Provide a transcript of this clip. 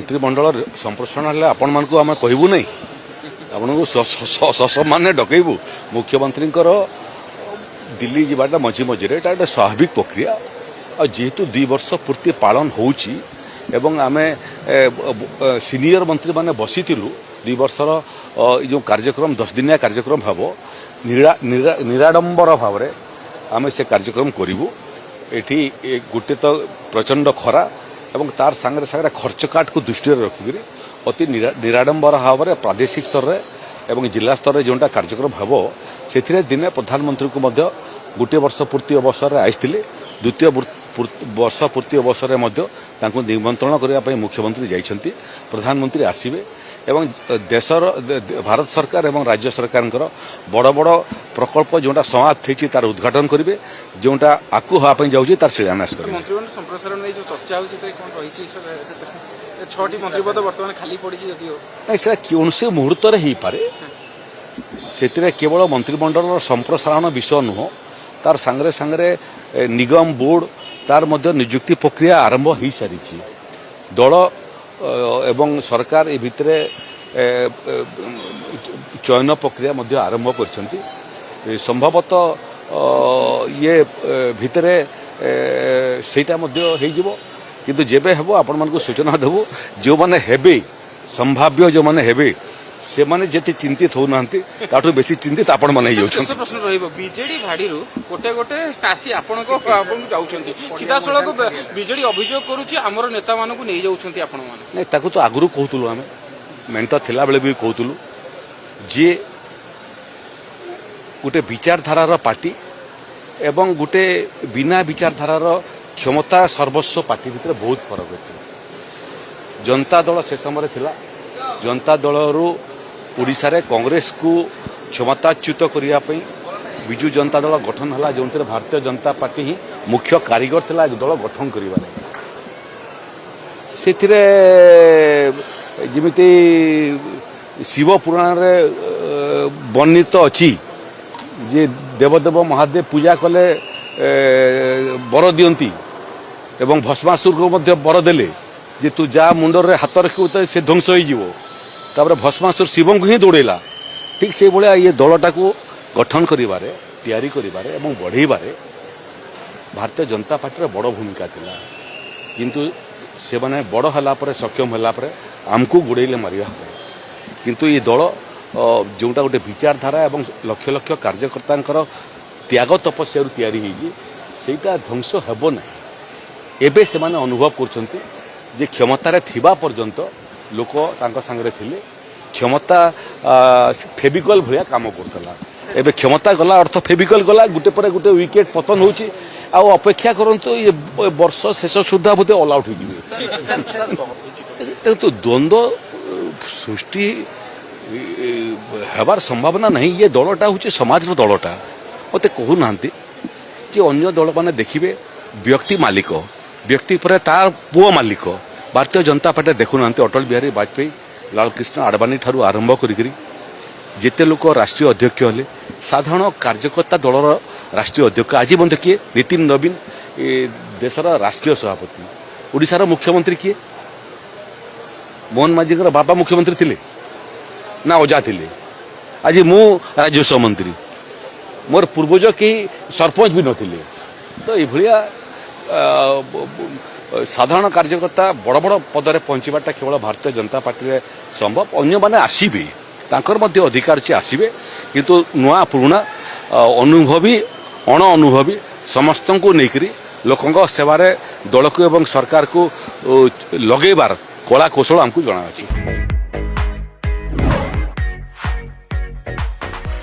मंत्रिमंडल संप्रसारण हेल्ले आपण मानकु आमे कहबू नहीं आपको ससम्मान डकैबू मुख्यमंत्री दिल्ली जावाटा मझी मझे एटा गोटे स्वाभाविक प्रक्रिया और जेहेतु 2 वर्ष पूर्ति पालन होउची एवं आमे सीनियर मंत्री माने बसीलु 2 वर्षर जो कार्यक्रम 10 दिनिया कार्यक्रम हम निराडंबर भाव में आमे से कार्यक्रम करूँ एठी गोटे तो प्रचंड खरा एवं तार सांगे सांगे खर्च काट को दृष्टि रखिक अति निराडंबर भाव में प्रादेशिक स्तर में एवं जिला स्तर में जोटा कार्यक्रम हम से दिने प्रधानमंत्री को गोटे वर्ष पूर्ति अवसर में आईते द्वितीय वर्ष पूर्ति अवसर में निमंत्रण करने मुख्यमंत्री जाइछंती प्रधानमंत्री आसिबे एवं देशर भारत सरकार एवं राज्य सरकार बड़ बड़ प्रकल्प जोटा समाप्त होती तार उद्घाटन करेंगे जोटा आकु हाँपाई जाऊँगी तार शिलान्यास करेंगे मंत्रिमंडल संप्रसारण नहीं जो चर्चा छठी मंत्रिपद बर्तमान खाली पड़ी नहीं कौन से मुहूर्त हो पारे से केवल मंत्रिमंडल संप्रसारण विषय नुह तार सांगे सांगे निगम बोर्ड तार मध्य नियुक्ति प्रक्रिया आरंभ हो सारी दल एवं सरकार ए भितर चयन प्रक्रिया मध्य आरंभ कर संभवतः ये भितर सेटा मध्य हो किंतु जेबे हेबो आपण मानकु सूचना देबो जो माने हेबे संभाव्य जो माने हेबे से माने जेते चिंतित हो नांती ताठू बेसी चिंतित आपण माने हो छन प्रश्न रहइबो बीजेडी भाडीरू गोटे गोटे आसी आपण को जाउछंती सीधा सळक बीजेडी अभियोग करूची हमर नेता मानकु नै जाउछंती आपण माने नै ताकू तो आगरु कहतुलु हमें मेंटा थिला बेले भी कहतुलु जे गोटे विचारधारार पार्टी एवं गोटे बिना विचारधारार क्षमता सर्वस्व पार्टी भितर बहुत फरक अच्छे जनता दल से समय थिला जनता दलरू ओडिशा रे कांग्रेस को क्षमताच्युत करने विजु जनता दल गठन है जो भारतीय जनता पार्टी ही मुख्य कारीगर थिला दल गठन करिबार से जमिति शिव पुराण रे वर्णित अच्छी जे देवदेव महादेव पूजा कले बर दियंती एवं भस्मासुर को मध्य बर देले जे तू जा मुंडर रे हाथ रखिबो तो से ध्वंस हो भस्मासुर शिव को ही दौड़ेला ठीक से भाया ये दलटा को गठन करिबारे तैयारी करिबारे एवं बढ़ेबारे भारतीय जनता पार्टी बड़ भूमिका थिला किंतु से माने बड़ हला परे सक्षम हला परे आमको गुड़ेले मारिया किंतु ये दल जोटा गोटे विचारधारा एवं लक्ष लक्ष कार्यकर्ता त्याग तपस्या तैयारी होईटा ध्वंस हेब ना एबे से माने अनुभव करछंती जे क्षमतार थिबा पर्यंत लोक तांका संगे थिले क्षमता फेविकल भलिया काम करतला एबे क्षमता गला अर्थ फेविकल गला गुटे पर गुटे विकेट पतन होची आ अपेक्षा करंतो ये वर्ष शेष सुधा बोते ऑल आउट हो जिवे तो द्वंद्व सृष्टि हेबार संभावना नहीं ये दलटा हूँ समाज दलटा मत कहूना जे अन्य दल मैंने देखिए व्यक्ति मालिक व्यक्ति पर तार पुओ मालिक भारतीय जनता पार्टी देखुना अटल बिहारी वाजपेयी लालकृष्ण आडवाणी ठारू आरंभ करी जिते लोक राष्ट्रीय अध्यक्ष हेले साधारण कार्यकर्ता दलर राष्ट्रीय अध्यक्ष आज बंद किए नितिन नवीन देशर राष्ट्रीय सभापति ओडिशार मुख्यमंत्री किए मोहन माझी बाबा मुख्यमंत्री थिले ना अजा थिले आज मु राजस्व मंत्री मोर पूर्वज कहीं सरपंच भी नथिले तो ये साधारण कार्यकर्ता बड़ बड़ पदरे पहुँचवाटा केवल भारतीय जनता पार्टी संभव अन्य माने आसीबे तांकर मध्य अधिकार अच्छे आसीबे किंतु नुआ पुराना अनुभवी अण अनुभवी समस्त को लेकर लोकों सेवारे दल को एवं सरकार को लगेबार कला कौशल आमको जना अछि।